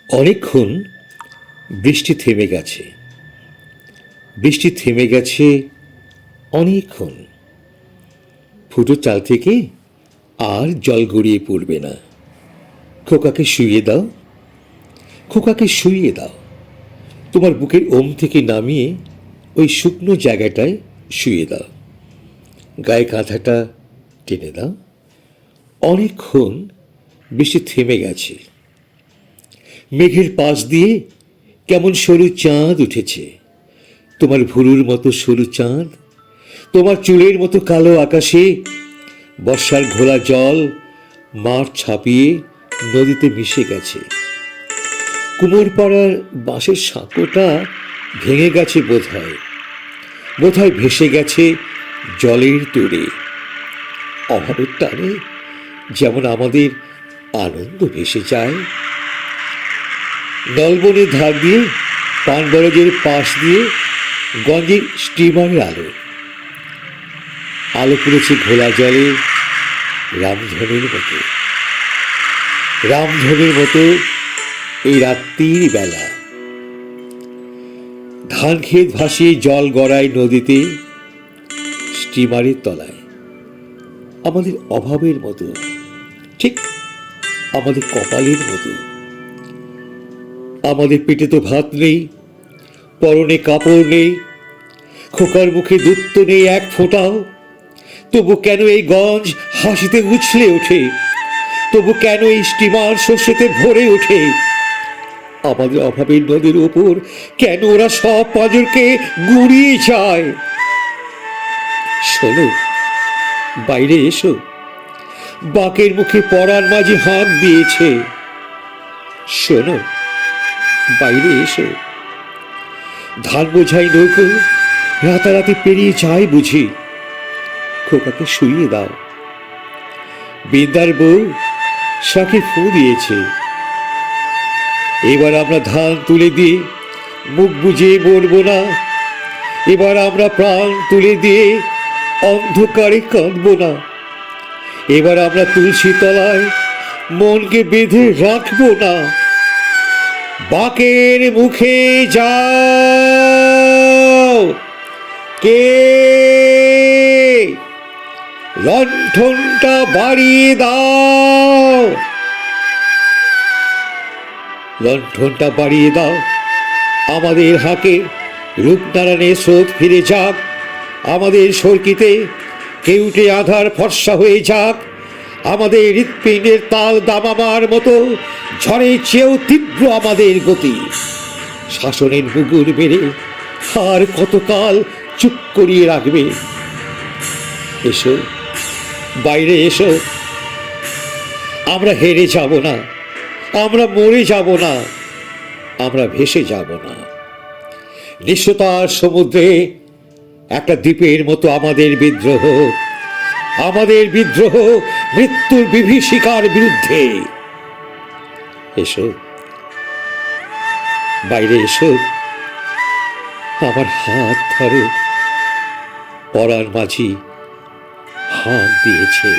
অনেকক্ষণ বৃষ্টি থেমে গেছে। বৃষ্টি থেমে গেছে অনেকক্ষণ। ফুটো চাল থেকে আর জল গড়িয়ে পড়বে না। খোকাকে শুইয়ে দাও, খোকাকে শুইয়ে দাও। তোমার বুকের ওম থেকে নামিয়ে ওই শুকনো জায়গাটায় শুইয়ে দাও। গায়ে কাঁথাটা টেনে দাও। অনেকক্ষণ বৃষ্টি থেমে গেছে। মেঘের পাশ দিয়ে কেমন সরু চাঁদ উঠেছে। তোমার ভুরুর মতো সরু চাঁদ, তোমার চুলের মতো কালো আকাশে বর্ষার ঘোলা জল মাঠ ছাপিয়ে নদীতে মিশে গেছে। কুমোরপাড়ার বাঁশের সাঁকোটা ভেঙে গেছে বোধহয়, বোধহয় ভেসে গেছে জলের তোড়ে। অভাবের টানে যেমন আমাদের আনন্দ ভেসে যায়। নলবনের ধার দিয়ে পানবরজের পাশ দিয়ে গঞ্জের স্টিমারের আলো আলো পড়েছে ঘোলা জলে রামধনের মতো, রামধনের মতো এই রাত্রির বেলা। ধান ক্ষেত ভাসিয়ে জল গড়ায় নদীতে, স্টিমারের তলায়। আমাদের অভাবের মতো, ঠিক আমাদের কপালের মতো। আমাদের পেটে তো ভাত নেই, পরনে কাপড় নেই, খোকার মুখে দুধ তো নেই এক ফোঁটাও। তবু কেন এই গঞ্জ হাসিতে উছলে ওঠে? তবু কেন এই স্টিমার শস্যতে ভরে ওঠে? আমাদের অভাবের নদীর ওপর কেন ওরা সব পাঁজরকে গুড়িয়ে যায়? শোনো, বাইরে এসো। বাঁকের মুখে পরাণ মাঝি হাঁক দিয়েছে। শোনো, বাইরে এসো। ধান বোঝাই নৌকো রাতারাতি পেরিয়ে যায় বুঝি। খোকাকে শুইয়ে দাও। বিন্দার বউ শাকে ফু দিয়েছে। এবার আমরা ধান তুলে দিয়ে মুখ বুঝে মরবো না। এবার আমরা প্রাণ তুলে দিয়ে অন্ধকারে কাঁদবো না। এবার আমরা তুলসী তলায় মনকে বেঁধে রাখবো না। বাঁকের মুখে যাও। কে? লণ্ঠনটা বাড়িয়ে দাও। লণ্ঠনটা বাড়িয়ে দাও। আমাদের হাঁকে রূপনারায়ণের স্রোত ফিরে যাক। আমাদের সরকিতে কেউটে আধার ফর্সা হয়ে যাক। আমাদের হৃৎপিণ্ডের তাল দামামার মতো ঝড়ের চেয়েও তীব্র আমাদের গতি। শাসনের মুগুর বেড়ে আর কতকাল চুপ করিয়ে রাখবে? এসো, বাইরে এসো। আমরা হেরে যাব না, আমরা মরে যাব না, আমরা ভেসে যাব না। নিঃস্বতার সমুদ্রে একটা দ্বীপের মতো আমাদের বিদ্রোহ, আমাদের বিদ্রোহ মৃত্যুর বিভীষিকার বিরুদ্ধে। এসো, বাইরে এসো। আমার হাত ধরো। পরাণ মাঝি হাঁক দিয়েছে।